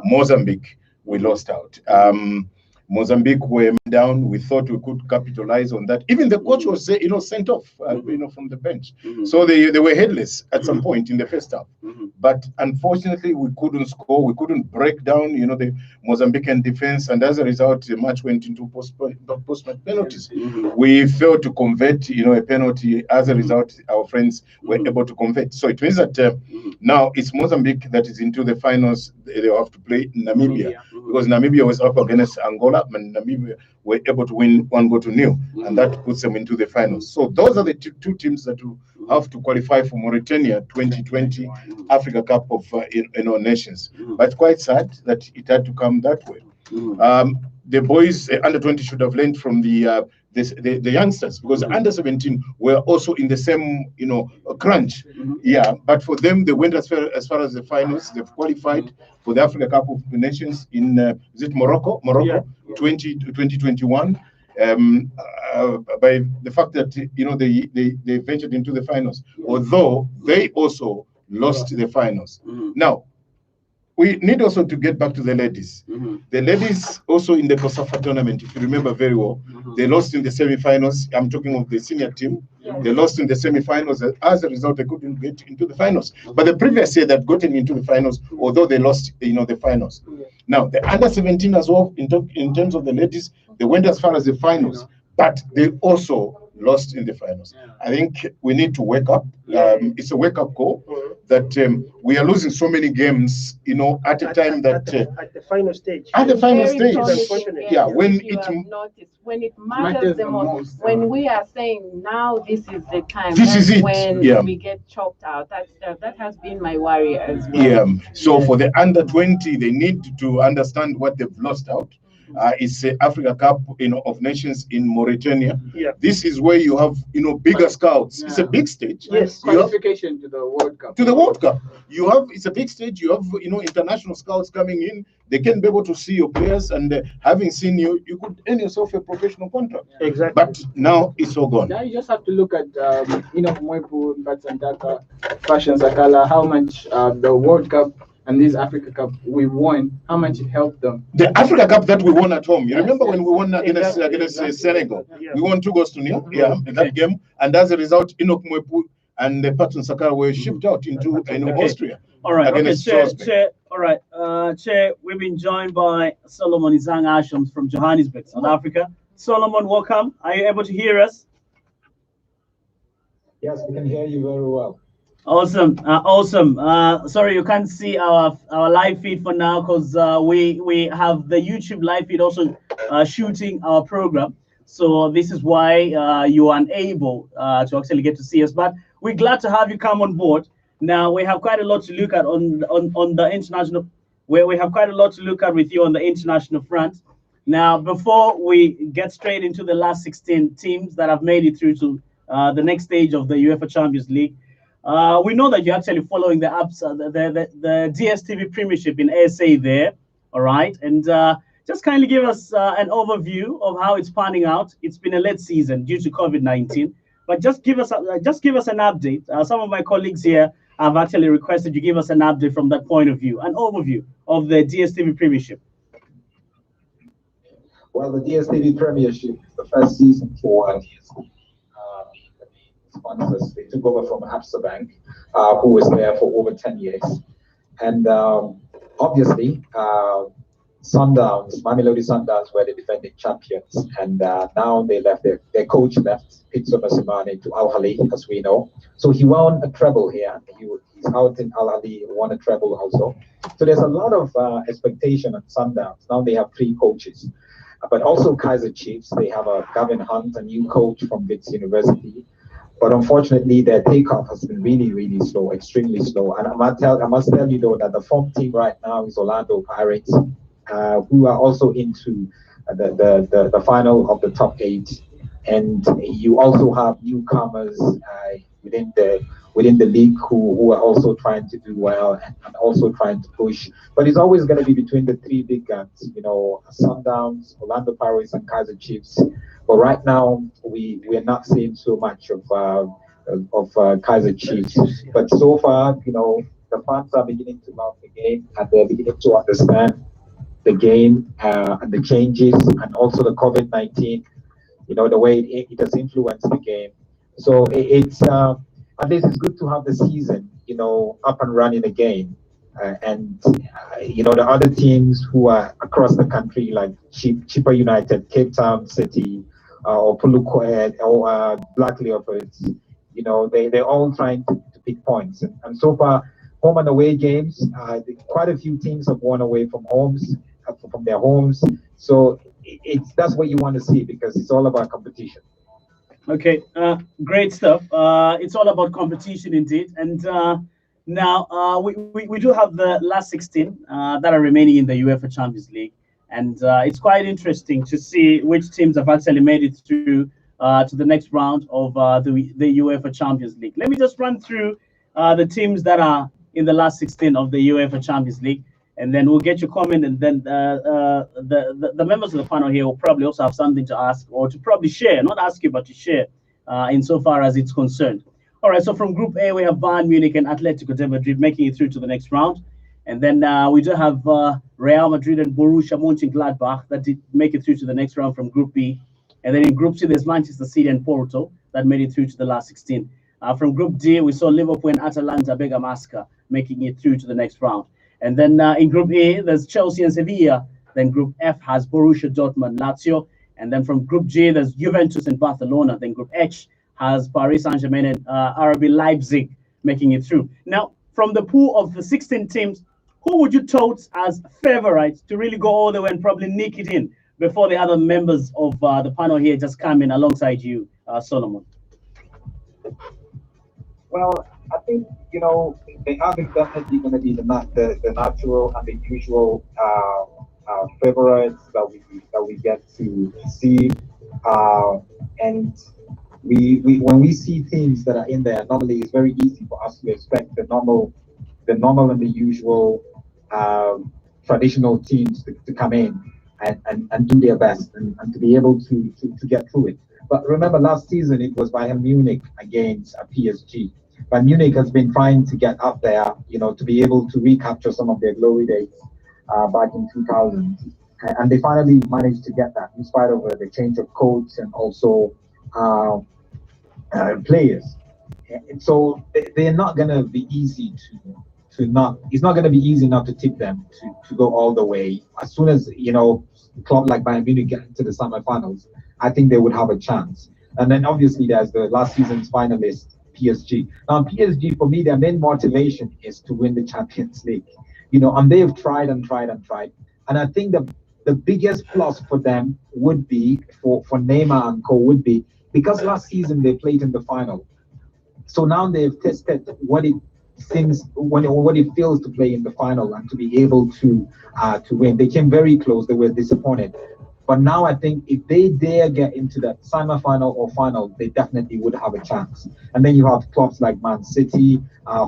Mozambique, we lost out. Mozambique were down. We thought we could capitalize on that. Even the coach was, sent off, from the bench. So they were headless at some point in the first half. But unfortunately, we couldn't score. We couldn't break down, the Mozambican defense, and as a result, the match went into post-match penalties. We failed to convert, a penalty. As a result, our friends were able to convert. So it means that now it's Mozambique that is into the finals. They have to play Namibia because Namibia was up against Angola, and Namibia were able to win 1-0, and that puts them into the finals. So those are the two teams that will have to qualify for Mauritania 2020 Africa Cup of Nations. But quite sad that it had to come that way. The boys under 20 should have learned from the youngsters, because the under 17 were also in the same crunch. But for them, they went as far as the finals. They've qualified for the Africa Cup of Nations in is it Morocco 2021, by the fact that they ventured into the finals, although they also lost the finals. Now we need also to get back to the ladies. The ladies also in the COSAFA tournament, if you remember very well, they lost in the semi-finals. I'm talking of the senior team. They lost in the semi-finals. As a result, they couldn't get into the finals. But the previous year, they'd gotten into the finals, although they lost, the finals. Now, the under 17 as well, in terms of the ladies, they went as far as the finals, but they also lost in the finals. I think we need to wake up. It's a wake-up call that we are losing so many games, at a time that at the final stage. At the final stage, when it matters the most, when we are saying now this is the time, this is it. When we get chopped out. That has been my worry as well. So for the under 20, they need to understand what they've lost out. It's the Africa Cup, of Nations in Mauritania. This is where you have, bigger scouts. It's a big stage. Yes, qualification to the World Cup. To the World Cup, it's a big stage. You have, international scouts coming in. They can be able to see your players, and having seen you, you could earn yourself a professional contract. Exactly. But now it's all gone. Now you just have to look at, Mwepu, Batsandaka, Fashion Sakala, how much the World Cup and this Africa Cup we won, how much it helped them. The Africa Cup that we won at home, you remember when we won against Senegal? We won 2-0 in that game, and as a result, Enoch Mwepu and Patson Sakara were shipped out into Austria. All right, Chair. All right, Chair, we've been joined by Solomon Izang Ashams from Johannesburg, South Africa. Solomon, welcome. Are you able to hear us? Yes, we can hear you very well. Awesome, awesome. Sorry, you can't see our live feed for now because we have the YouTube live feed also shooting our program. So this is why you are unable to actually get to see us. But we're glad to have you come on board. Now we have quite a lot to look at on the international, where we have quite a lot to look at with you on the international front. Now, before we get straight into the last 16 teams that have made it through to the next stage of the UEFA Champions League. We know that you're actually following the DSTV Premiership in SA there, all right? And just kindly give us an overview of how it's panning out. It's been a late season due to COVID-19, but just give us an update. Some of my colleagues here have actually requested you give us an update from that point of view, an overview of the DSTV Premiership. Well, the DSTV Premiership is the first season for DSTV. Sponsors. They took over from Absa Bank, who was there for over 10 years. And obviously, Sundowns, Mamelodi Sundowns were the defending champions. And now they left, their coach left, Pitso Masimane, to Al Ahly, as we know. So he won a treble here. He's out in Al Ahly, won a treble also. So there's a lot of expectation on Sundowns. Now they have 3 coaches. But also Kaiser Chiefs, they have a Gavin Hunt, a new coach from Wits University. But unfortunately, their takeoff has been really, really slow, extremely slow. And I must tell you, though, that the form team right now is Orlando Pirates, who are also into the final of the top 8. And you also have newcomers within the league who are also trying to do well and also trying to push. But it's always going to be between the 3 big guns, Sundowns, Orlando Pirates, and Kaiser Chiefs. But right now, we are not seeing so much of Kaiser Chiefs. But so far, the the fans are beginning to love the game, and they're beginning to understand the game and the changes, and also the COVID-19, the way it has influenced the game. So it's at least it's good to have the season, up and running again. The other teams who are across the country, like Chippa United, Cape Town City, or Pulukoet, or Black Leopards, they're all trying to pick points. And so far, home and away games, quite a few teams have won away from their homes. So that's what you want to see, because it's all about competition. Okay, great stuff. It's all about competition indeed. And now we do have the last 16 that are remaining in the UEFA Champions League. And it's quite interesting to see which teams have actually made it through to the next round of the UEFA Champions League. Let me just run through the teams that are in the last 16 of the UEFA Champions League, and then we'll get your comment, and then the members of the panel here will probably also have something to ask, or to probably share, not ask you, but to share insofar as it's concerned. All right, so from Group A, we have Bayern Munich and Atletico de Madrid making it through to the next round. And then we do have Real Madrid and Borussia Mönchengladbach that did make it through to the next round from Group B. And then in Group C, there's Manchester City and Porto that made it through to the last 16. From Group D, we saw Liverpool and Atalanta Bergamasca making it through to the next round. And then in Group E, there's Chelsea and Sevilla. Then Group F has Borussia Dortmund, Lazio. And then from Group G, there's Juventus and Barcelona. Then Group H has Paris Saint-Germain and RB Leipzig making it through. Now, from the pool of the 16 teams, who would you tote as favorites to really go all the way and probably nick it in before the other members of the panel here just come in alongside you, Solomon? Well, I think, they are definitely going to be the natural and the usual favorites that we get to see. And when we see teams that are in there, normally it's very easy for us to expect the normal and the usual traditional teams to come in and do their best and to be able to get through it. But remember, last season it was Bayern Munich against PSG. But Munich has been trying to get up there, to be able to recapture some of their glory days back in 2000. And they finally managed to get that in spite of the change of coach and also players. And so they're not going to be easy it's not going to be easy not to tip them to go all the way. As soon as, a club like Bayern Munich get into the semifinals, I think they would have a chance. And then obviously there's the last season's finalist, PSG. Now, PSG, for me, their main motivation is to win the Champions League. And they've tried and tried and tried. And I think the biggest plus for them would be, for Neymar and co, would be, because last season they played in the final. So now they've tested what it feels to play in the final and to be able to win. They came very close. They were disappointed. But now I think if they dare get into that semi-final or final, they definitely would have a chance. And then you have clubs like Man City,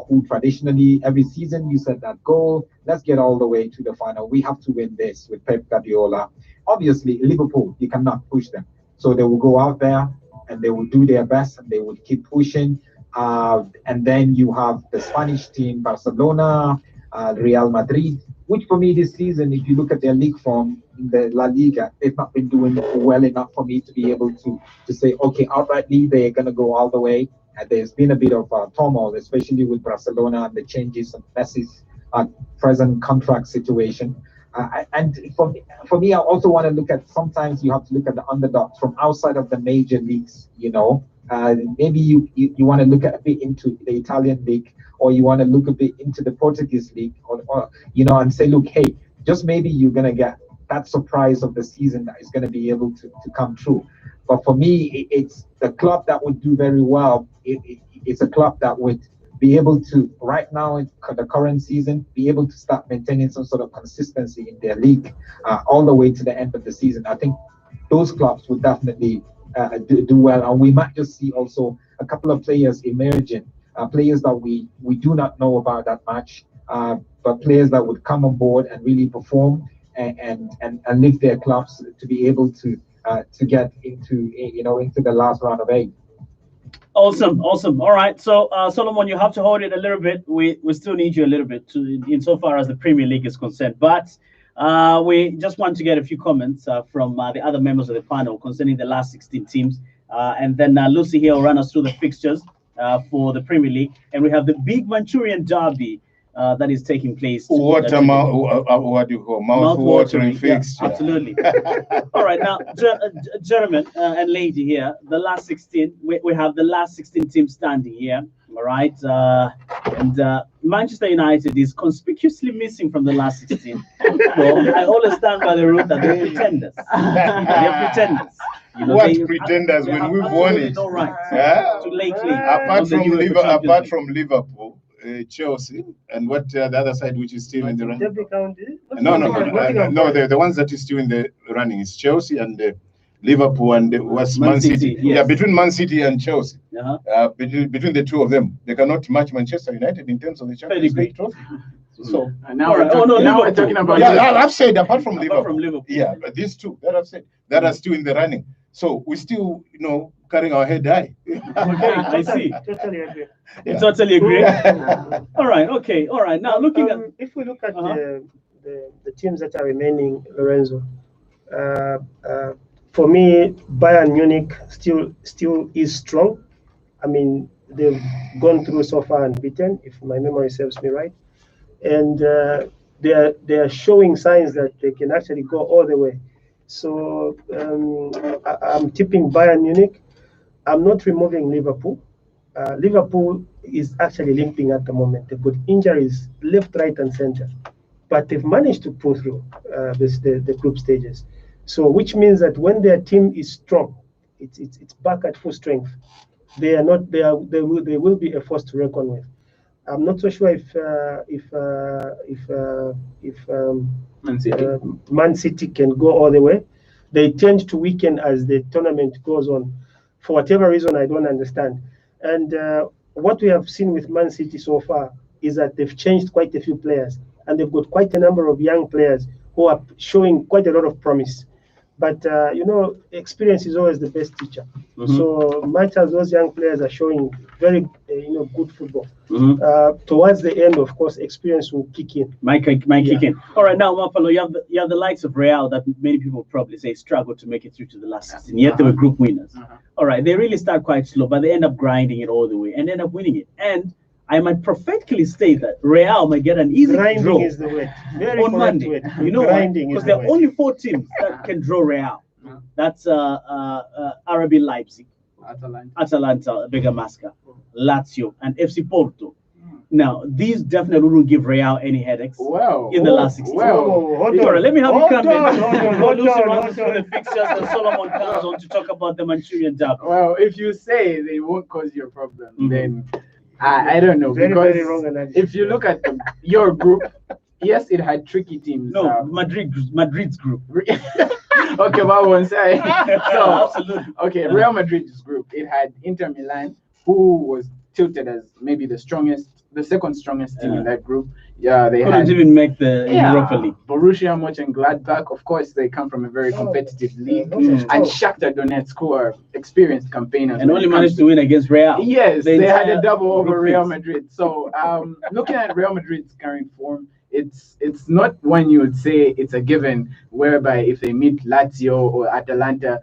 who traditionally every season you set that goal. Let's get all the way to the final. We have to win this with Pep Guardiola. Obviously, Liverpool, you cannot push them. So they will go out there and they will do their best and they will keep pushing. And then you have the Spanish team, Barcelona, Real Madrid, which for me this season, if you look at their league form in the La Liga, they've not been doing well enough for me to be able to say, okay, outrightly, they're going to go all the way. There's been a bit of turmoil, especially with Barcelona and the changes of Messi's present contract situation. And for me, I also want to look at, sometimes you have to look at the underdogs from outside of the major leagues, maybe you want to look at a bit into the Italian league, or you want to look a bit into the Portuguese league, or and say, look, hey, just maybe you're going to get that surprise of the season that is going to be able to come true. But for me, it's the club that would do very well. It's a club that would be able to, right now in the current season, be able to start maintaining some sort of consistency in their league all the way to the end of the season. I think those clubs would definitely do well. And we might just see also a couple of players emerging, players that we do not know about that much, but players that would come on board and really perform and lift their clubs to be able to get into the last round of 8. Awesome, awesome. All right, so Solomon, you have to hold it a little bit. We still need you a little bit to insofar as the Premier League is concerned, but we just want to get a few comments from the other members of the panel concerning the last 16 teams, and then Lucy here will run us through the fixtures for the Premier League, and we have the big Manchurian derby that is taking place. What do you call mouth-watering fixture? Yeah, absolutely. All right, now, gentlemen and lady here, the last 16, we have the last 16 teams standing here, all right? And Manchester United is conspicuously missing from the last 16. Well, I always stand by the rule that they're pretenders. They're pretenders. You know, What pretenders when we've won it? No right to lay claim. Apart from Liverpool, Chelsea, and what the other side, which is still in the running? No, the ones that is still in the running is Chelsea and Liverpool and what's Man City. Yes. Yeah, between Man City and Chelsea, between the two of them, they cannot match Manchester United in terms of the Champions League trophy. So now we're talking about. Yeah, I've said apart from Liverpool. Yeah, but these two that I've said that are still in the running. So we still, carrying our head high. Okay, I see. Totally agree. You totally agree. All right. Okay. All right. Now looking at, if we look at the teams that are remaining, Lorenzo, for me, Bayern Munich still is strong. I mean, they've gone through so far unbeaten, if my memory serves me right, and they are showing signs that they can actually go all the way. So I'm tipping Bayern Munich. I'm not removing Liverpool. Liverpool is actually limping at the moment. They've got injuries left, right, and center, but they've managed to pull through the group stages. So, which means that when their team is strong, it's back at full strength. They will be a force to reckon with. I'm not so sure if Man City can go all the way. They tend to weaken as the tournament goes on, for whatever reason I don't understand. And what we have seen with Man City so far is that they've changed quite a few players, and they've got quite a number of young players who are showing quite a lot of promise. But experience is always the best teacher. So much as those young players are showing very good football, towards the end, of course, experience will kick in. Might kick in. All right, now Mapalo, you have the likes of Real that many people probably say struggled to make it through to the last 16. Yet they were group winners. All right, they really start quite slow, but they end up grinding it all the way and end up winning it. And I might prophetically state that Real might get an easy draw is the word. Very on Monday. Word. You know why? Grinding Because there are only 4 teams that can draw Real. That's RB Leipzig, Atalanta, Bergamasca, Lazio, and FC Porto. Now, these definitely won't give Real any headaches in the last 16. Let me have you come in. Lucy runs through the fixtures and Solomon comes on to talk about the Manchurian derby. Well, if you say they won't cause you a problem, then I don't know. Very wrong analogy. If you look at your group, yes, it had tricky teams. No, Madrid's group. Okay, well, one side. So, absolutely. Okay, Real Madrid's group, it had Inter Milan, who was tilted as maybe the second strongest team in that group. Yeah, they couldn't even make the Europa League. Borussia Mönchengladbach, of course, they come from a very competitive league, and Shakhtar Donetsk, who are experienced campaigners, and only managed to win against Real. Yes, they had a double over Real Madrid. So, looking at Real Madrid's current form, it's not one you would say it's a given, whereby if they meet Lazio or Atalanta,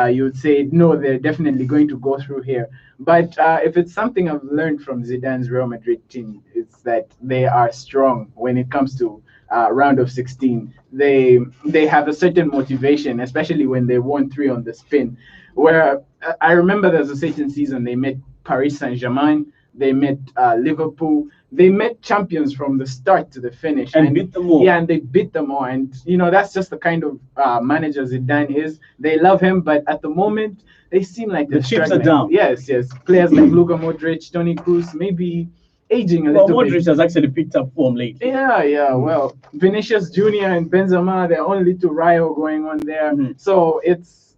you would say, no, they're definitely going to go through here. But if it's something I've learned from Zidane's Real Madrid team, it's that they are strong when it comes to round of 16. They have a certain motivation, especially when they won 3 on the spin. Where I remember there's a certain season they met Paris Saint-Germain, they met Liverpool. They met champions from the start to the finish and beat them all. Yeah, and they beat them all. And that's just the kind of manager Zidane is. They love him, but at the moment they seem like the chips are down. Yes. Players like Luka Modric, Toni Kroos, maybe aging a little bit. Modric has actually picked up form lately. Yeah. Well, Vinicius Junior and Benzema, they're only little riot going on there. So it's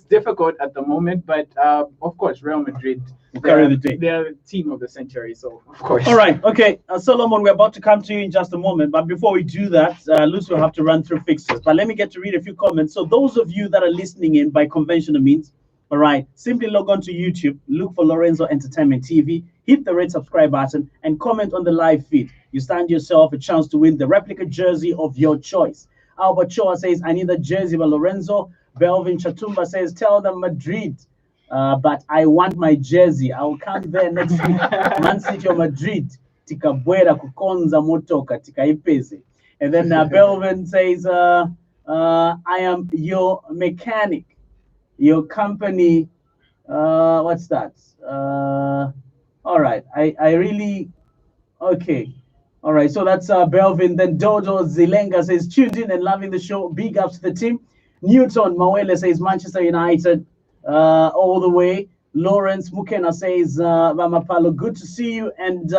difficult at the moment, but of course Real Madrid. They're the team of the century, so of course. All right, okay, Solomon, we're about to come to you in just a moment, but before we do that, Lucy will have to run through fixtures. But let me get to read a few comments. So those of you that are listening in by conventional means, All right, simply log on to YouTube, look for Lorenzo Entertainment TV, hit the red subscribe button, and comment on the live feed. You stand yourself a chance to win the replica jersey of your choice. Albert Choa says, I need a jersey by Lorenzo. Belvin Chatumba says, tell them Madrid. But I want my jersey. I will come there next week. Man City or Madrid. Tikabwera kukonza motoka tikaipeze. And then Belvin says, I am your mechanic. Your company, what's that? All right, I really, okay. All right, so that's Belvin. Then Dodo Zilenga says, tuned in and loving the show. Big ups to the team. Newton Mawele says, Manchester United all the way. Lawrence Mukena says, Vamapalo, good to see you. And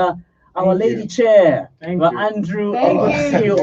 our lady chair, Andrew, good to see you.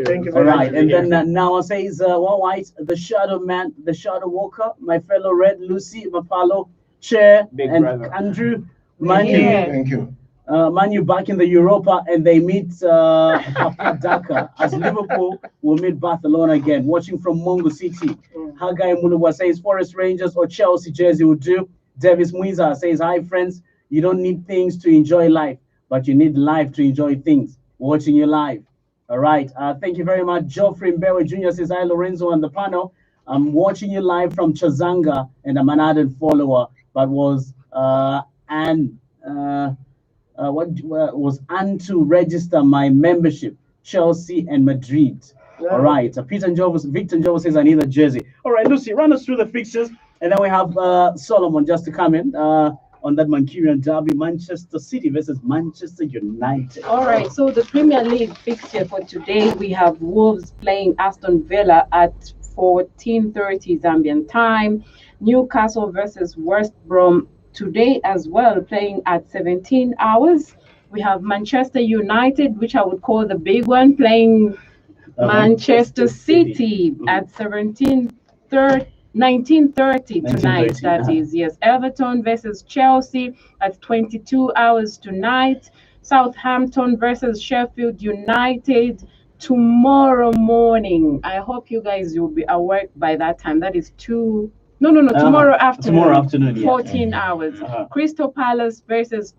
Thank you. All right, and then now says, White, the shadow man, the shadow walker, my fellow Red, Lucy, Mapalo, chair, Big and brother. Andrew, Manu. Thank you. Manu back in the Europa, and they meet Dakar as Liverpool will meet Barcelona again. Watching from Mongo City. Hagai Mulubwa says Forest Rangers or Chelsea jersey will do. Davis Muiza says, hi friends, you don't need things to enjoy life, but you need life to enjoy things. Watching you live. All right. Thank you very much. Geoffrey Mbewe Jr. says, hi Lorenzo on the panel. I'm watching you live from Chazanga, and I'm an ardent follower, but was to register my membership, Chelsea and Madrid. Yeah. All right. Victor Njovos says, I need a jersey. All right, Lucy, run us through the fixtures, and then we have Solomon just to come in on that Mancunian derby, Manchester City versus Manchester United. All right, so the Premier League fixture for today, we have Wolves playing Aston Villa at 14:30 Zambian time. Newcastle versus West Brom today as well, playing at 17 hours. We have Manchester United, which I would call the big one, playing Manchester City at 19:30 tonight. That is, yes. Everton versus Chelsea at 22 hours tonight. Southampton versus Sheffield United tomorrow morning. I hope you guys will be awake by that time. That is tomorrow afternoon. Tomorrow afternoon, yeah. 14 hours. Crystal Palace versus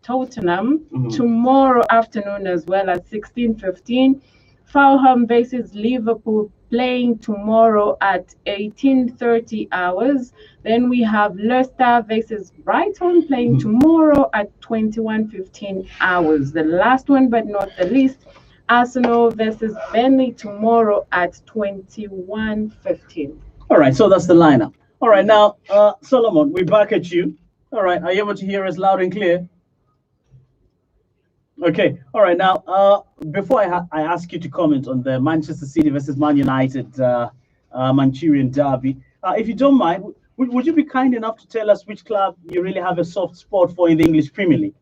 Tottenham tomorrow afternoon as well at 16:15. Fulham versus Liverpool playing tomorrow at 18:30 hours. Then we have Leicester versus Brighton playing tomorrow at 21:15 hours. The last one but not the least, Arsenal versus Burnley tomorrow at 21:15. All right, so that's the lineup. All right, now, Solomon, we're back at you. All right, are you able to hear us loud and clear? Okay, all right, now, before I ask you to comment on the Manchester City versus Man United Manchurian derby, if you don't mind, would you be kind enough to tell us which club you really have a soft spot for in the English Premier League?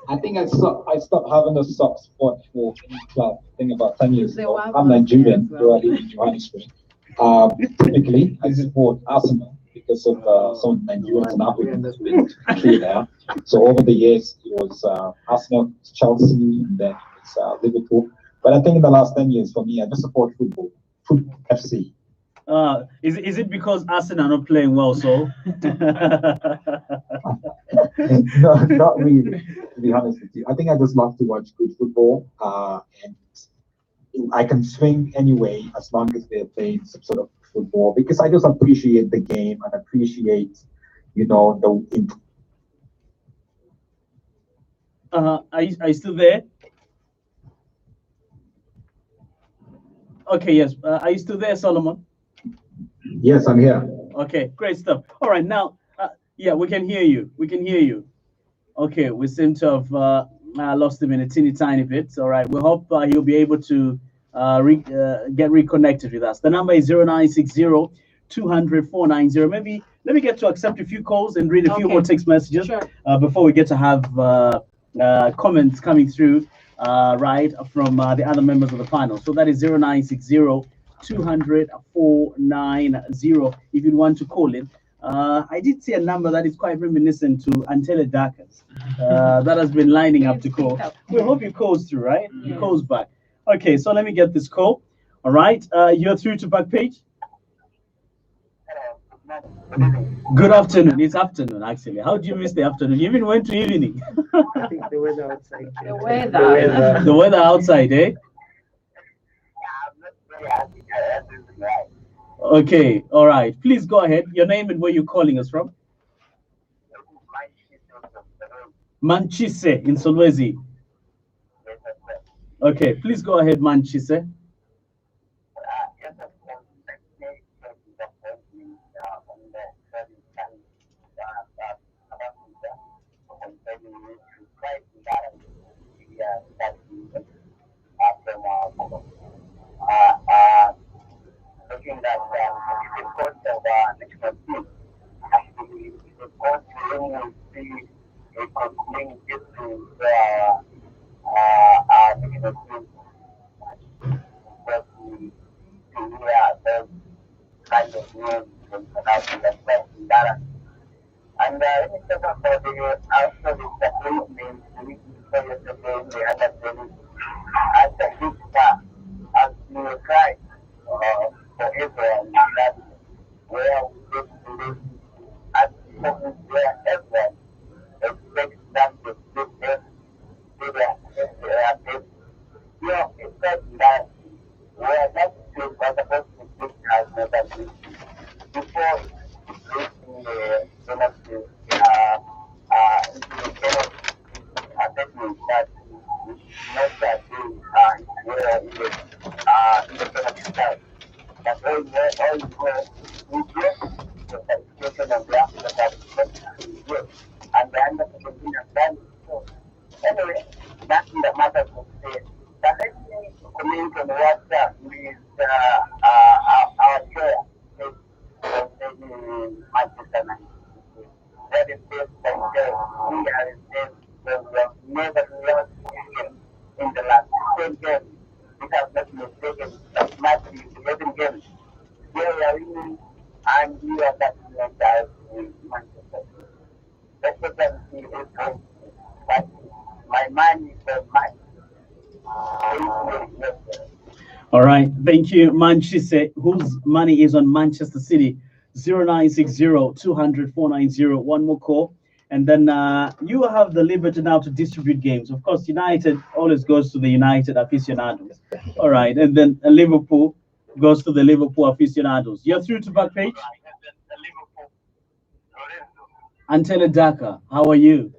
I think I stopped having a soft spot for any club. I think about 10 years ago. They were I'm Nigerian, well. so I live in Johannesburg. Typically, I support Arsenal because of some Nigerians and Africans play there. So over the years, it was Arsenal, Chelsea, and then it's Liverpool. But I think in the last 10 years, for me, I just support football FC. Is it because Arsenal are not playing well, so? No, not really, to be honest with you. I think I just love to watch good football, and I can swing anyway as long as they're playing some sort of football, because I just appreciate the game and appreciate, the. Are you still there? Okay, yes. Are you still there, Solomon? Yes, I'm here. Okay, great stuff. All right, now, yeah, we can hear you. We can hear you. Okay, we seem to have lost him in a teeny tiny bit. All right, we hope he'll be able to get reconnected with us. The number is 0960 200 490. Maybe let me get to accept a few calls and read a few more text messages before we get to have comments coming through right from the other members of the panel. So that is 0960 200 490 if you want to call in. I did see a number that is quite reminiscent to Antele Dakas that has been lining up to call. We hope he calls through, right? He calls back. Okay, so let me get this call. All right, you're through to Backpage. Good afternoon. It's afternoon, actually. How do you miss the afternoon? You even went to evening. I think the weather outside. The weather. The weather. The weather outside, eh? Okay, all right. Please go ahead. Your name and where you're calling us from? Manchise in Solwezi. Okay, please go ahead, Manchise. All right, thank you, Manchester, whose money is on Manchester City, 0960-200-490. One more call, and then you have the liberty now to distribute games. Of course, United always goes to the United aficionados. All right, and then Liverpool goes to the Liverpool aficionados. You're through to Backpage. Antele Daka, how are you?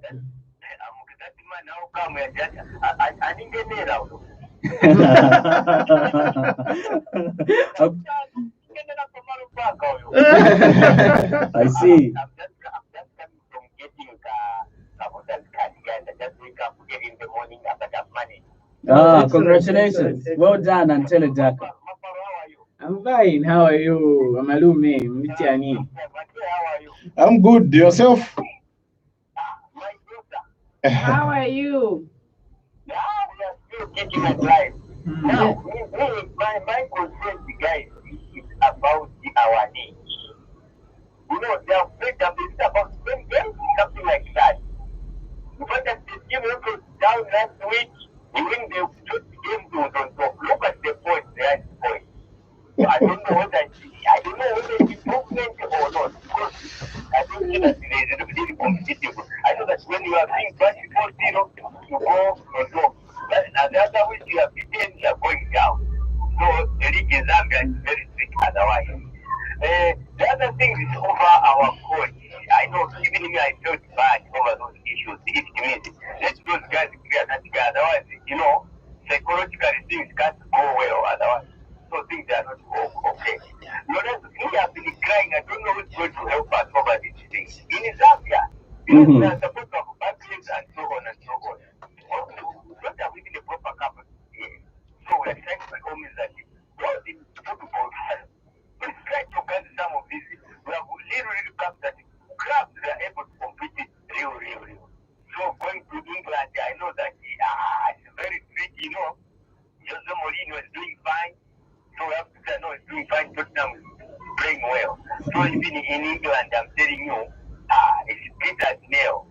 I see. Ah, congratulations. Well done, Antele Daka. I'm fine. How are you, Amalume? Mitiani? I'm good. Yourself? How are you? Now, my concern, guys, is about our age. You know, they have played about 10 games, something like that. The fact that this game was down last week, even the first game was on top. Look at the points, they are points. So I don't know whether it's improvement or not. Because I don't think that it is really competitive. I know that when you are playing basketball, you go on top. And the other week you are beaten, you are going down. So the league in Zambia is very strict otherwise. The other thing is over our coach. I know even me, I felt bad over those issues. It means let those guys clear that guy. Otherwise, you know, psychologically things can't go well otherwise. So things are not okay. Notice we have been crying. I don't know who's going to help us over these things. In Zambia, because we are supposed to have backlinks and so on and so on. Also, we don't have even a proper capacity. So we are trying to home is that all the football please try to get some of these. We have literally captured clubs that are able to compete it real. So going to England, I know that it's very tricky, you know. Jose Mourinho is doing fine. So we have to say, no, it's doing fine. Tottenham is playing well. So even in England, I'm telling you, it's bitter as nail.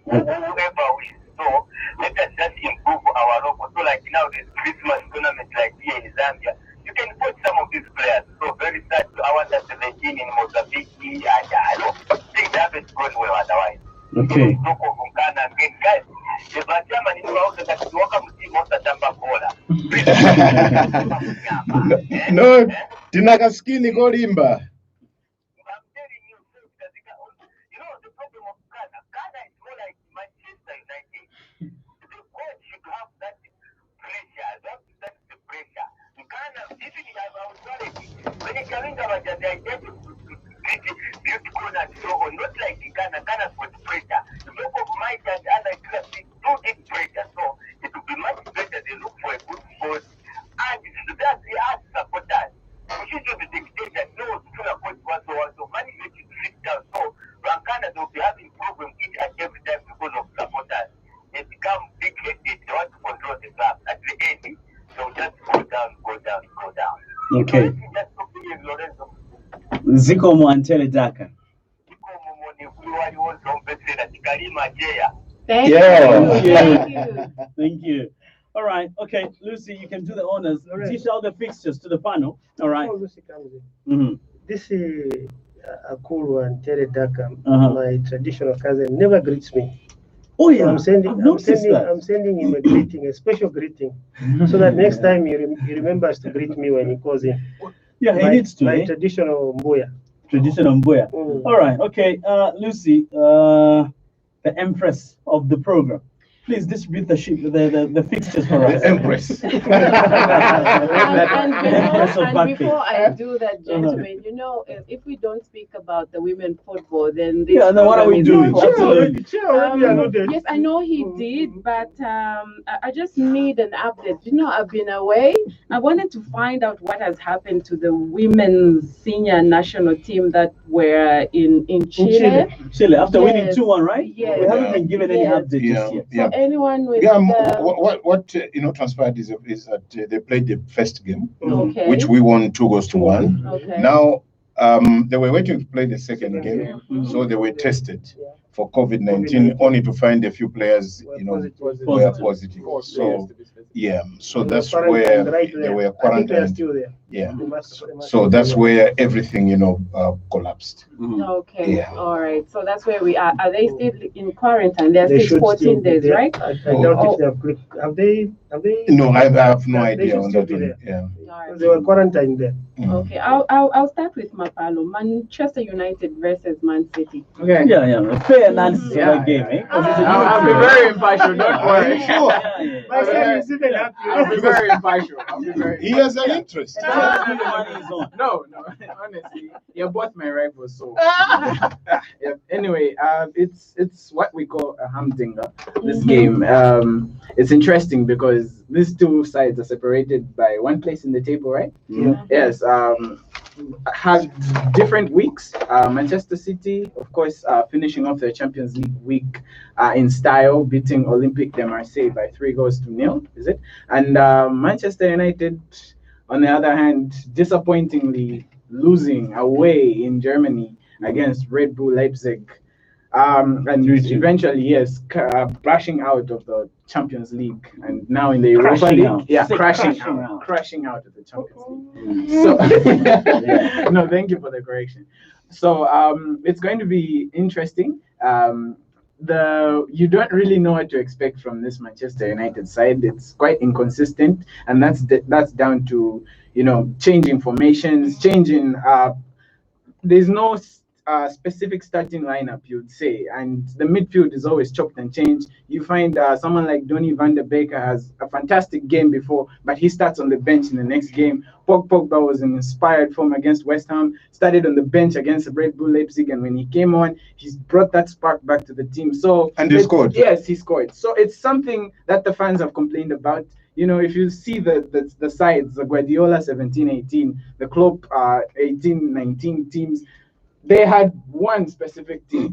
Whoever wishes. So let us just improve our local. So like now, this Christmas tournament like here in Zambia, you can put some of these players. So very sad to our under 17 in Mozambique. Okay. No, tinakaskili kolimba. I'm telling you, so because you know the problem of Ghana is more like Manchester United. The coach should have that pressure. That's the pressure. Ghana, even if I was already when you coming about that, they get to build corners so on. Not like Ghana. Ghana's with pressure. The look of my and other clubs is too big pressure. So it would be much better they look for a good coach. And that's the art supporters. We should be dictated. No, it's going to put one so money to sit down. So Rankana will be having problems each and every time because of supporters. They become big headed. They want to control the club. At the end, they'll just go down, go down, go down. Okay. So just to Lorenzo. Ziko Mwantele Daka. Thank Yeah. you. Thank you. Thank you. All right. Okay, Lucy, you can do the honors. Dish out the fixtures to the panel. All right. Before Lucy comes in, Mm-hmm. this is a cool one, Tere Daka, Uh-huh. my traditional cousin, never greets me. Oh So yeah. I'm sending him a greeting, a special greeting, so that next time he remembers to greet me when he calls in. Yeah, he My, needs to. my Eh? traditional Mbuya. Traditional Mbuya. Mm. All right. Okay. Lucy, the empress of the program. Please distribute the fixtures for us. The Empress. And Empress of before Backpage. I do that, gentlemen, you know, if we don't speak about the women football, then this Yeah, then what are we program is doing? not Absolutely. Yes, I know he did, but I just need an update. You know, I've been away. I wanted to find out what has happened to the women's senior national team that were in Chile. Chile, after winning Yes. 2-1, right? Yes. We haven't been given any Yes. update just yet. So anyone with What transpired is that they played the first game, okay. which we won 2-1. Okay. Now they were waiting to play the second game, so they were tested for COVID-19, only to find a few players, were positive. So so that's where they were I think they are quarantined. still there. Yeah. They must So that's where everything, collapsed. Okay. Yeah. All right. So that's where we are. Are they still in quarantine? They're They still should 14 days, be there. right? I doubt if they have clicked. Have they? No, I have no They idea should on still that be one. there. Yeah. All right. They were quarantined there. Okay. I'll start with Mapalo. Manchester United versus Man City. Okay. Yeah. A fair analysis of that game, eh? 'Cause it's a new I'll be team. very impartial. Don't worry. My son is even happy. I'll be very impartial. I'll be very. He has an interest. Tell us who the money is on. No, honestly, you're both my rivals. So, yeah. Anyway, it's what we call a humdinger. This game, it's interesting because these two sides are separated by one place in the table, right? Yeah. Yes. Had different weeks. Manchester City, of course, finishing off their Champions League week in style, beating Olympique de Marseille by 3-0. Is it? And Manchester United, on the other hand, disappointingly losing away in Germany against Red Bull Leipzig. And eventually, yes, crashing out of the Champions League, and now in the Europa Crashing League, out. yeah, Say crashing out of the Champions League. So, no, thank you for the correction. So, it's going to be interesting. You don't really know what to expect from this Manchester United side. It's quite inconsistent, and that's down to changing formations, changing. There's no specific starting lineup, you'd say, and the midfield is always chopped and changed. You find someone like Donny van der Beek has a fantastic game before, but he starts on the bench in the next game. Pogba was in inspired form against West Ham, started on the bench against Red Bull Leipzig, and when he came on, he's brought that spark back to the team. And he scored. Yes, he scored. So it's something that the fans have complained about. If you see the sides, the Guardiola 17-18, the Klopp 18-19 teams, they had one specific team.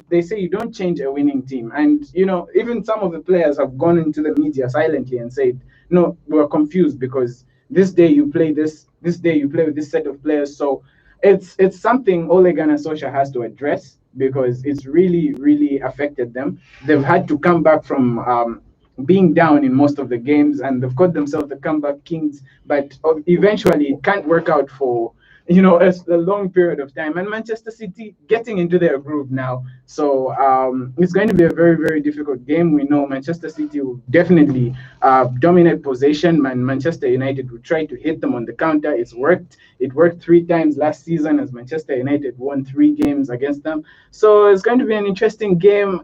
They say you don't change a winning team. And, even some of the players have gone into the media silently and said, no, we're confused because this day you play this day you play with this set of players. So it's something Ole Gunnar Solskjaer has to address because it's really, really affected them. They've had to come back from being down in most of the games, and they've called themselves the comeback kings, but eventually it can't work out for a long period of time, and Manchester City getting into their groove now. So it's going to be a very, very difficult game. We know Manchester City will definitely dominate possession, and Manchester United will try to hit them on the counter. It's worked. It worked 3 times last season as Manchester United won 3 games against them. So it's going to be an interesting game.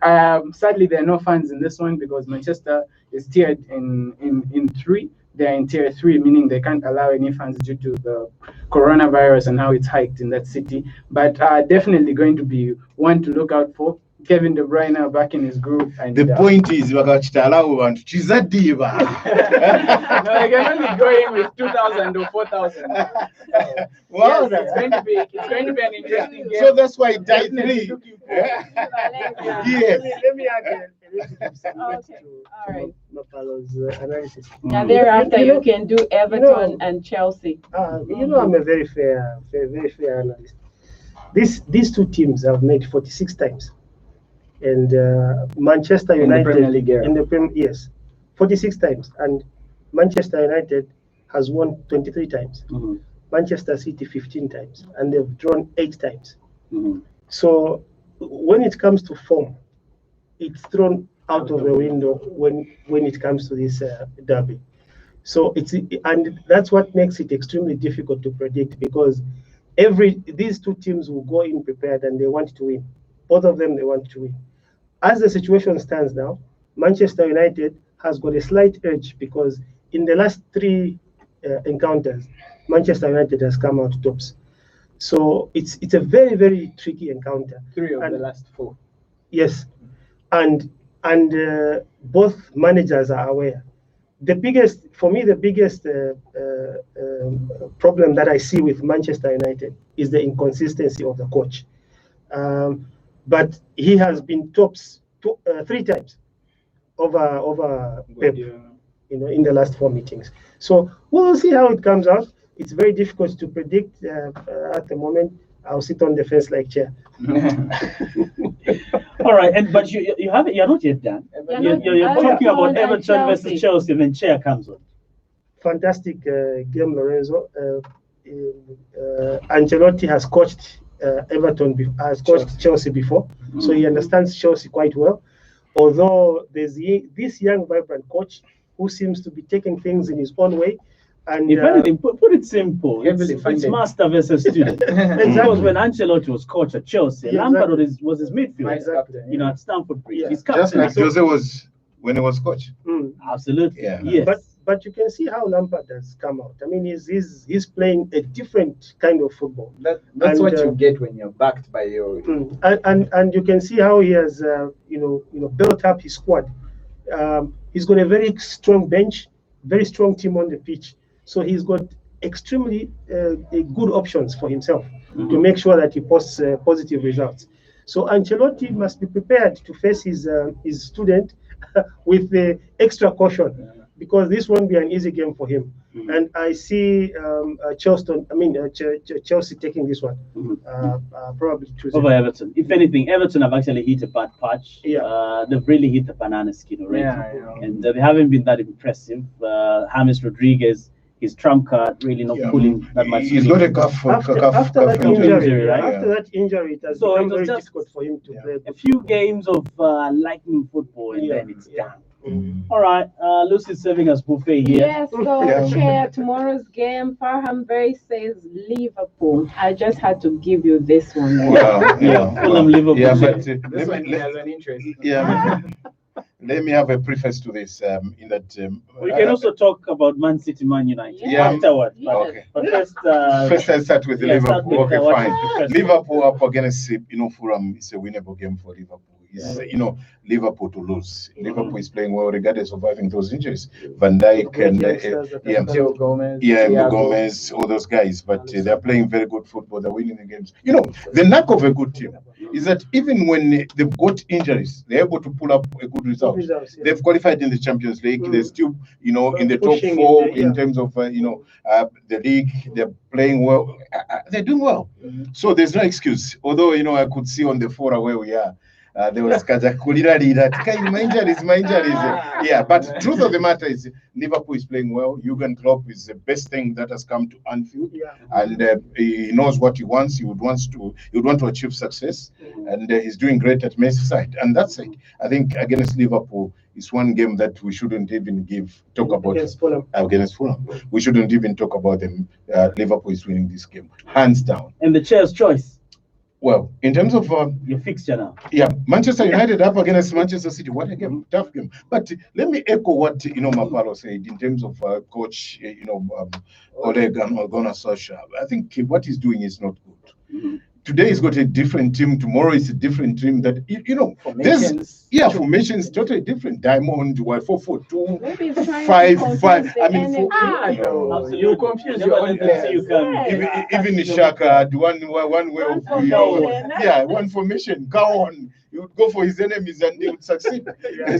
Sadly, there are no fans in this one because Manchester is tiered in 3. They're in tier 3, meaning they can't allow any fans due to the coronavirus and how it's hiked in that city. But definitely going to be one to look out for. Kevin De Bruyne back in his groove. And the point is, wakachitalawo vantu chizadiva. No, I can only go in with 2,000 or 4,000. Wow, Yes, it's going to be an interesting game. so that's why it died Definitely 3. looking Yes. Let me add a little bit Okay, all right. Mapalo's analysis. And thereafter, you can do Everton and Chelsea. I'm a very fair analyst. These 2 teams have met 46 times. And Manchester United the Premier League era. in the yes, 46 times, and Manchester United has won 23 times. Manchester City 15 times, and they've drawn 8 times. So when it comes to form, it's thrown out of the window when it comes to this derby. So and that's what makes it extremely difficult to predict, because these 2 teams will go in prepared and they want to win. Both of them, they want to win. As the situation stands now, Manchester United has got a slight edge because in the last 3 encounters, Manchester United has come out tops. So it's a very, very tricky encounter. 3 of the last 4. Yes, and both managers are aware. The biggest problem that I see with Manchester United is the inconsistency of the coach. But he has been tops 3 times over Pep, in the last 4 meetings. So we'll see how it comes out. It's very difficult to predict at the moment. I'll sit on the fence like chair. All right, but you're not yet done. You're talking about Everton versus Chelsea, then chair comes on. Fantastic game, Lorenzo. Ancelotti has coached Everton, has coached Chelsea before, so he understands Chelsea quite well. Although there's this young, vibrant coach who seems to be taking things in his own way. And if anything, put it simple, it's master versus student. Because when Ancelotti was coach at Chelsea, Lampard was his midfielder. Exactly. At Stamford Bridge. Yeah. He's captain. Just like Jose was when he was coach. Absolutely. Yeah. Yes. But you can see how Lampard has come out. I mean, he's playing a different kind of football. That's what you get when you're backed by your. And you can see how he has built up his squad. He's got a very strong bench, very strong team on the pitch. So he's got extremely good options for himself to make sure that he posts positive results. So Ancelotti must be prepared to face his student with extra caution, because this won't be an easy game for him. And I see Chelsea taking this one, probably Tuesday. Over Everton. If anything, Everton have actually hit a bad patch. Yeah. They've really hit the banana skin already. Yeah. And they haven't been that impressive. James Rodriguez, his trump card really not pulling that much. He's got a calf After that injury, right? After that injury, it has become very difficult for him to play. A few games of lightning football, and then it's done. All right, Lucy's serving us buffet here. Yes, so chair, tomorrow's game, Farham versus Liverpool. I just had to give you this one. Fulham Liverpool. Yeah, but This one has an interest. Let me have a preface to this. In that We can also talk about Man City, Man United afterward. Okay. But first, I'll start with Liverpool. Start with, Fine. Liverpool up against Fulham is a winnable game for Liverpool. It's Liverpool to lose. Liverpool is playing well regardless of having those injuries. Van Dijk and Joe Gomez. Gomez, all those guys. But they're playing very good football. They're winning the games. The knack of a good team is that even when they've got injuries, they're able to pull up a good result. They've qualified in the Champions League. They're still, in the top 4 in terms of, the league. They're playing well. They're doing well. So there's no excuse. Although, I could see on the fora where we are, There was my injuries. Yeah, but truth of the matter is Liverpool is playing well. Jurgen Klopp is the best thing that has come to Anfield, and he knows what he wants. He would want to achieve success, and he's doing great at Merseyside. And that's it. I think against Liverpool is one game that we shouldn't even talk about. Against Fulham, we shouldn't even talk about them. Liverpool is winning this game, hands down. And the chair's choice. Well, in terms of your fixture now, Manchester United up against Manchester City. What a game, tough game. But let me echo what Mapalo said in terms of coach, Ole Gunnar Solskjaer. I think what he's doing is not good. Today he's got a different team. Tomorrow it's a different team. That formations totally different. Diamond, 4-4-2, 5-5. You confuse your own players. Even Shaka had one way of one formation. Go on, you would go for his enemies and they would succeed.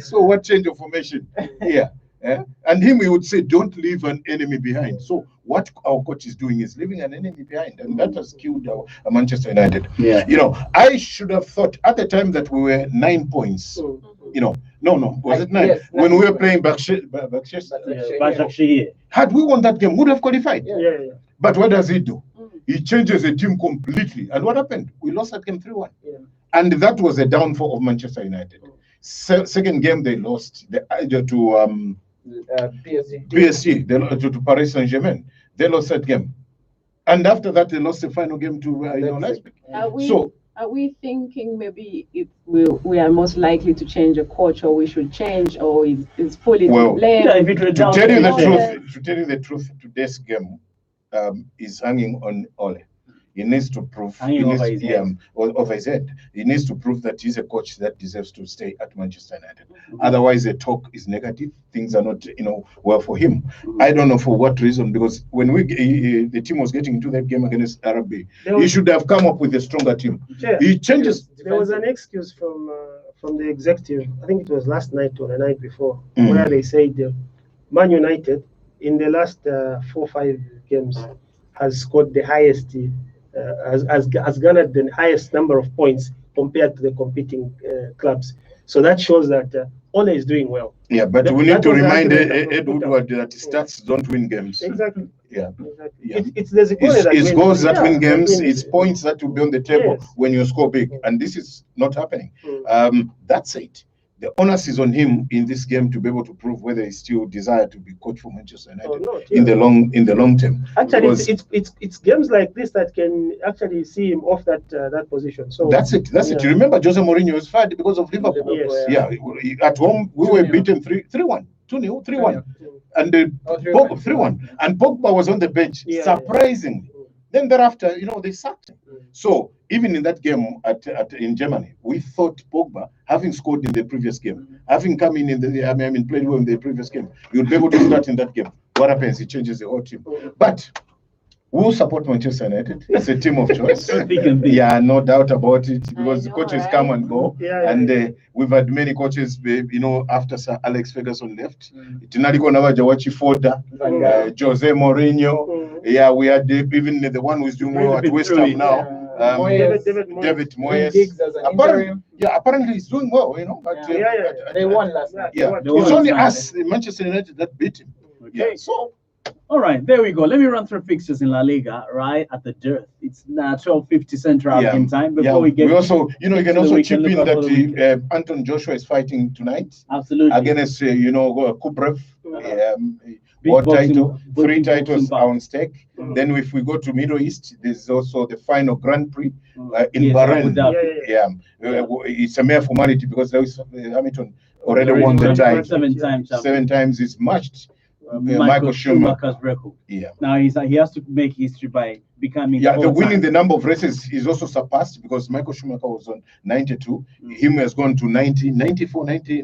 So what change of formation? And he would say, don't leave an enemy behind. So what our coach is doing is leaving an enemy behind, and that has killed our Manchester United. I should have thought at the time that we were 9 points. Was it 9? Yes, when we were playing Backshire, had we won that game, we would have qualified. But what does he do? He changes the team completely. And what happened? We lost that game 3-1. And that was the downfall of Manchester United. Second game they lost to PSG, to Paris Saint-Germain. They lost that game, and after that they lost the final game to Leipzig. Are we thinking maybe we are most likely to change a coach, or we should change, or is fully to blame? To tell you the truth, today's game is hanging on Ole. He needs to prove over his head. He needs to prove that he's a coach that deserves to stay at Manchester United. Otherwise, the talk is negative. Things are not, well for him. I don't know for what reason, because when the team was getting into that game against RB, he should have come up with a stronger team. He changes. There was an excuse from the executive. I think it was last night or the night before, where they said Man United in the last 4-5 games has scored the highest. Has garnered the highest number of points compared to the competing clubs. So that shows that Ole is doing well. Yeah, but we need to remind Ed Woodward that stats don't win games. Exactly. Yeah. It's the goals that win games. It's points that will be on the table when you score big, and this is not happening. That's it. The onus is on him in this game to be able to prove whether he still desires to be coach for Manchester United in the long term. Actually, it's games like this that can actually see him off that position. So that's it. You remember Jose Mourinho was fired because of Liverpool. At home we were beaten 3-1, 2-0, 3-1, and 3-1, and Pogba was on the bench, surprisingly. Then thereafter, they sacked him. So even in that game in Germany, we thought Pogba, having scored in the previous game, having come in played well in the previous game, he would be able to start in that game. What happens? He changes the whole team. But we'll support Manchester United. It's a team of choice. No doubt about it, because the coaches come and go, and we've had many coaches, after Sir Alex Ferguson left. Tinaliko Navajawachi Foda, Jose Mourinho. We had even the one who's doing well at West Ham now, David Moyes. Apparently he's doing well, But they won last night. It's only us, Manchester United, that beat him. So. All right, there we go. Let me run through fixtures in La Liga right at the dearth. It's now 12:50 Central African time. Before we get, you can also chip in that Anton Joshua is fighting tonight. Absolutely. Against Kubrev. World title, 3 titles are on stake. Then if we go to Middle East, there's also the final Grand Prix in Bahrain. It's a mere formality because Hamilton already won the title 7 times. It's matched Michael Schumacher's record. Now he has to make history by becoming the winning the number of races is also surpassed, because Michael Schumacher was on 92. Him has gone to 90, 94, 90,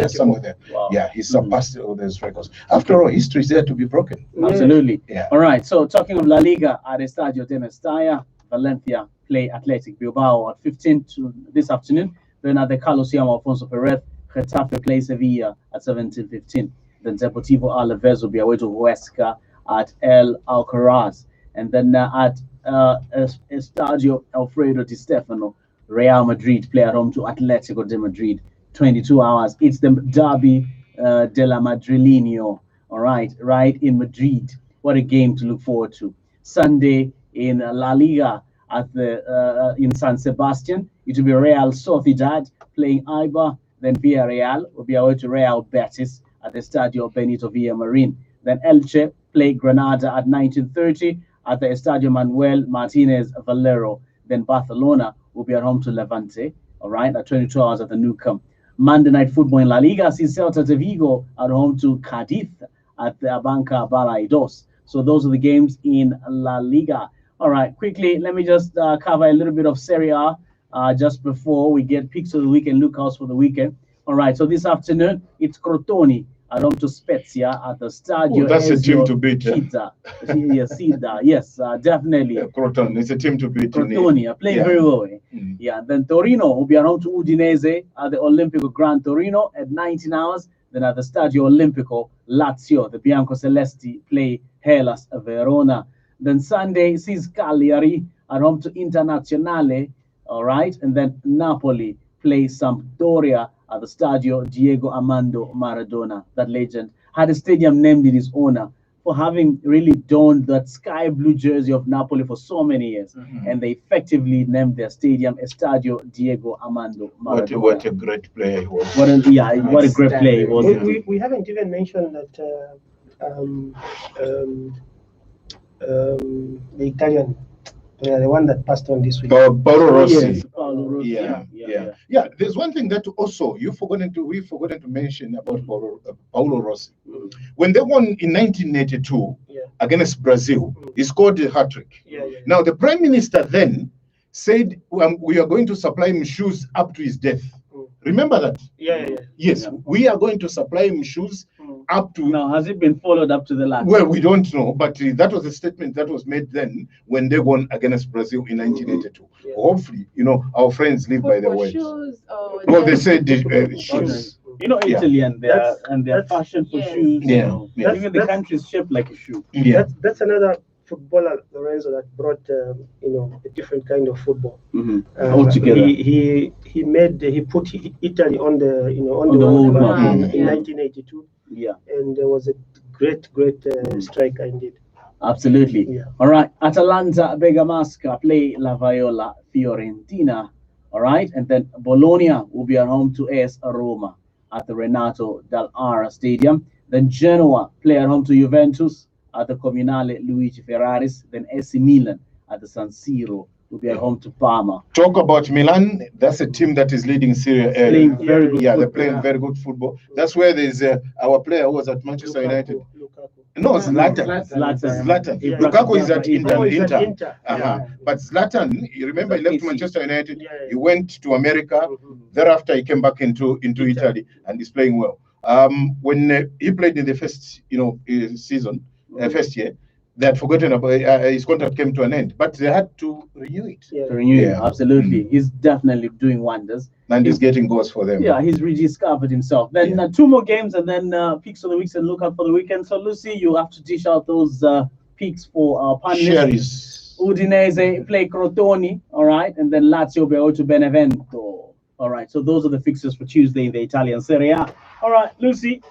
somewhere there. Wow. He surpassed all those records. After all, history is there to be broken. Absolutely. All right, so talking of La Liga, at Estadio de Mestalla, Valencia play Athletic Bilbao at 15 this afternoon. Then at the Coliseum Alfonso Perez, Getafe play Sevilla at 17:15. Then Deportivo Alaves will be away to Huesca at El Alcaraz. And then at Estadio Alfredo Di Stefano, Real Madrid play at home to Atletico de Madrid. 22 hours. It's the derby de la Madrileño. All right in Madrid. What a game to look forward to. Sunday in La Liga at the in San Sebastian. It will be Real Sociedad playing Eibar. Then Villarreal will be away to Real Betis at the Estadio Benito Villamarin. Then Elche play Granada at 19:30 at the Estadio Manuel Martinez Valero. Then Barcelona will be at home to Levante. All right, at 22 hours at the Nou Camp. Monday night football in La Liga sees Celta de Vigo at home to Cadiz at the Abanca Balaidos. So those are the games in La Liga. All right, quickly, let me just cover a little bit of Serie A just before we get picks of the week and lookouts for the weekend. All right, so this afternoon, it's Crotone at home to Spezia at the Stadio. Oh, that's a team to beat. Yes, definitely. Crotone, it's a team to beat. Crotone are playing very well. Yeah, then Torino will be at home to Udinese at the Olimpico Gran Torino at 19 hours. Then at the Stadio Olimpico, Lazio, the Biancocelesti, play Hellas Verona. Then Sunday sees Cagliari at home to Internazionale. All right, and then Napoli play Sampdoria at the Stadio Diego Armando Maradona. That legend had a stadium named in his honor for having really donned that sky blue jersey of Napoli for so many years. And they effectively named their stadium Estadio Diego Armando Maradona. What a great player he was. What a great player he was. We haven't even mentioned that the Italian player, the one that passed on this week. Paolo Rossi. Yes, Paolo Rossi. Yeah. There's one thing that also we've forgotten to mention about Paolo Rossi. When they won in 1982 against Brazil, he scored a hat-trick. Now the Prime Minister then said we are going to supply him shoes up to his death. Remember that? Yes, we are going to supply him shoes up to. Now, has it been followed up to the last? Well, we don't know, but that was a statement that was made then when they won against Brazil in 1982. Hopefully, our friends live by the word. Shoes Well, they said shoes. Italy and their passion for shoes. Even the country is shaped like a shoe. That's another footballer, Lorenzo, that brought a different kind of football. Altogether. He put Italy on the world map in 1982. And there was a great striker indeed. Absolutely. All right, Atalanta Bergamasca play La Viola Fiorentina. All right, and then Bologna will be at home to AS Roma at the Renato Dall'Ara Stadium. Then Genoa play at home to Juventus at the Comunale Luigi Ferraris. Then AC Milan at the San Siro will be at home to Parma. Talk about Milan. That's a team that is leading Serie A. Playing very good they're playing very good football. That's where there's our player who was at Manchester United. No, Zlatan. Lukaku is at Inter. But Zlatan, you remember, he left Manchester United. He went to America. Thereafter, he came back into Italy and is playing well. When he played in the first season, first year, they had forgotten about his contract came to an end, but they had to renew it. Absolutely. He's definitely doing wonders. And he's getting goals for them. Yeah, he's rediscovered himself. Then 2 more games and then picks of the weeks and look out for the weekend. So, Lucy, you have to dish out those picks for our panelists. Udinese play Crotone, all right, and then Lazio go to Benevento. All right, so those are the fixtures for Tuesday in the Italian Serie A. All right, Lucy,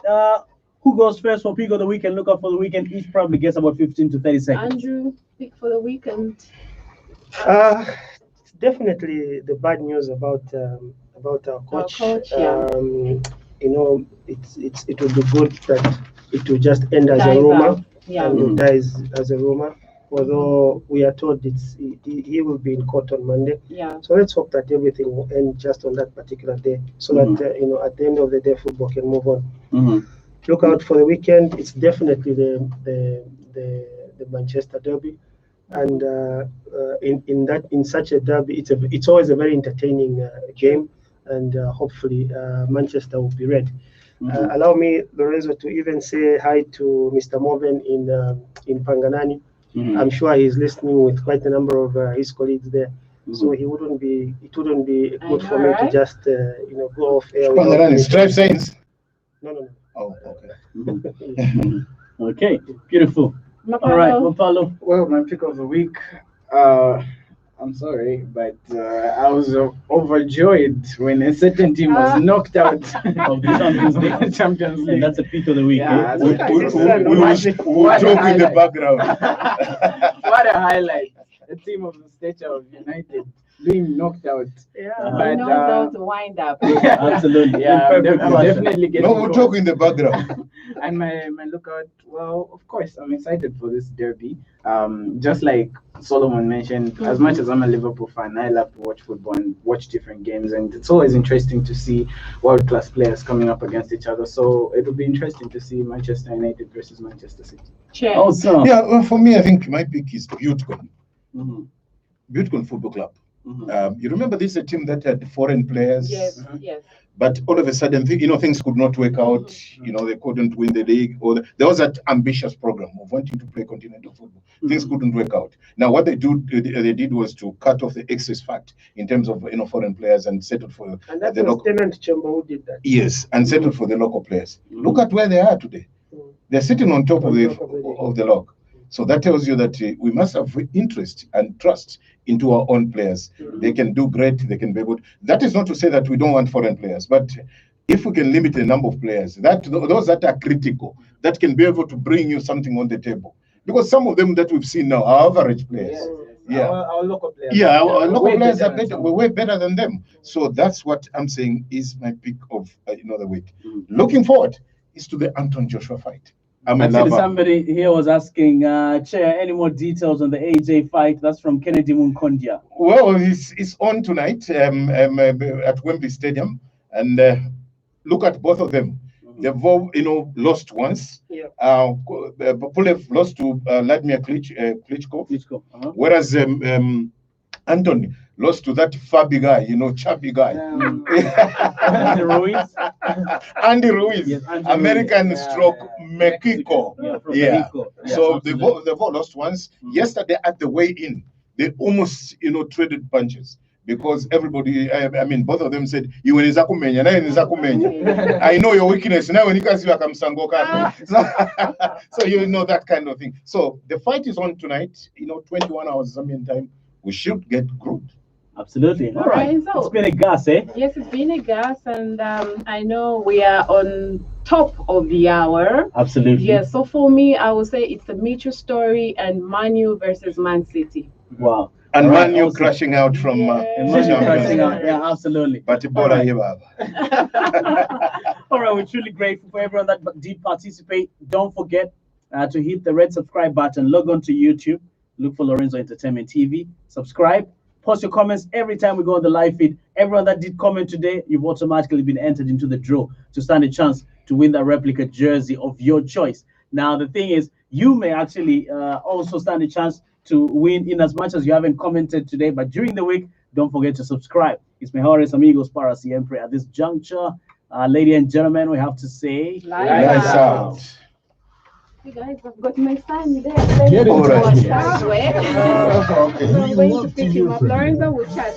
who goes first for pick of the weekend? Look out for the weekend. Each probably gets about 15 to 30 seconds. Andrew, pick for the weekend. Definitely the bad news about our coach. It would be good that it will just end as a rumor and dies as a rumor. Although we are told he will be in court on Monday. So let's hope that everything will end just on that particular day, so that at the end of the day, football can move on. Look out for the weekend. It's definitely the Manchester derby, and in such a derby, it's always a very entertaining game, and hopefully Manchester will be red. Allow me, Lorenzo, to even say hi to Mr. Moven in Panganani. I'm sure he's listening with quite a number of his colleagues there. So it wouldn't be good for me to just go off air. Panganani, Stripe Saints. No. Oh, okay. Okay, beautiful. All right, Mapalo. Well, my pick of the week, I I'm sorry, but I was overjoyed when a certain team was knocked out Of the Champions League. Champions League. And that's a pick of the week. Yeah, Eh? We What a talk in the highlight. background. What a highlight! A team of the stature of United being knocked out. Yeah, But, he knows how to wind up. Absolutely. Yeah, In I'm perfect fashion. definitely getting No, we'll close. talk in the background. And my lookout, well, of course, I'm excited for this derby. Just like Solomon mentioned, as much as I'm a Liverpool fan, I love to watch football and watch different games, and it's always interesting to see world-class players coming up against each other. So it'll be interesting to see Manchester United versus Manchester City. Cheers. Awesome. Yeah, well, for me, I think my pick is Butcon. Mhm. Butcon Football Club. Mhm. You remember this is a team that had foreign players, Yes, yes. but all of a sudden, things could not work out. They couldn't win the league, or there was that ambitious program of wanting to play continental football. Things couldn't work out. Now, what they did was to cut off the excess fat in terms of foreign players and settle for And that the was local. Tenant Chamber who did that. Yes, and settle for the local players. Look at where they are today. They're sitting on top of the log. So that tells you that we must have interest and trust into our own players. They can do great. They can be good. That is not to say that we don't want foreign players, but if we can limit the number of players, those that are critical, that can be able to bring you something on the table. Because some of them that we've seen now are average players. Yeah. Our local players. Yeah, our local way players are better than better. some. We're way better than them. So that's what I'm saying is my pick of the week. Looking forward is to the Anton Joshua fight. I'm a Actually, lover. somebody here was asking, Chair, any more details on the AJ fight? That's from Kennedy Munkondia. Well, it's on tonight at Wembley Stadium, and look at both of them. They've all, lost once. Yeah. Pulev lost to Vladimir Klitschko, Klitschko. whereas Anthony lost to that fabby guy, chubby guy. Andy Ruiz. Andy Ruiz, Yes, Andy American Ruiz. stroke Mexico. Yeah, from Yeah. Mexico. Yeah, So absolutely. they've all lost once. Yesterday at the weigh-in, they almost traded punches because everybody, both of them said, "You when kumenya, kumenya." I know your weakness. Now when you guys like I'm sangoka. So that kind of thing. So the fight is on tonight. 21 hours Zambian time. We should get groomed. Absolutely. All right. So- It's been a gas, eh? Yes, it's been a gas, and I know we are on top of the hour. Absolutely. Yes, so for me, I would say it's a Mitchell story and Man U versus Man City. Wow. And All right, Man U awesome. crashing out from And Man U Champions crashing League. out. Yeah, absolutely. But Ebola here, Baba. All right, we're truly grateful for everyone that did participate. Don't forget to hit the red subscribe button, log on to YouTube, look for Lorenzo Entertainment TV, subscribe, post your comments every time we go on the live feed. Everyone that did comment today, you've automatically been entered into the draw to stand a chance to win that replica jersey of your choice. Now, the thing is, you may actually also stand a chance to win in as much as you haven't commented today, but during the week, don't forget to subscribe. It's mejores amigos para siempre. At this juncture, ladies and gentlemen, we have to say, Lights out. You guys, I've got my son there. All right. So I'm going to pick him up. Lorenzo will chat.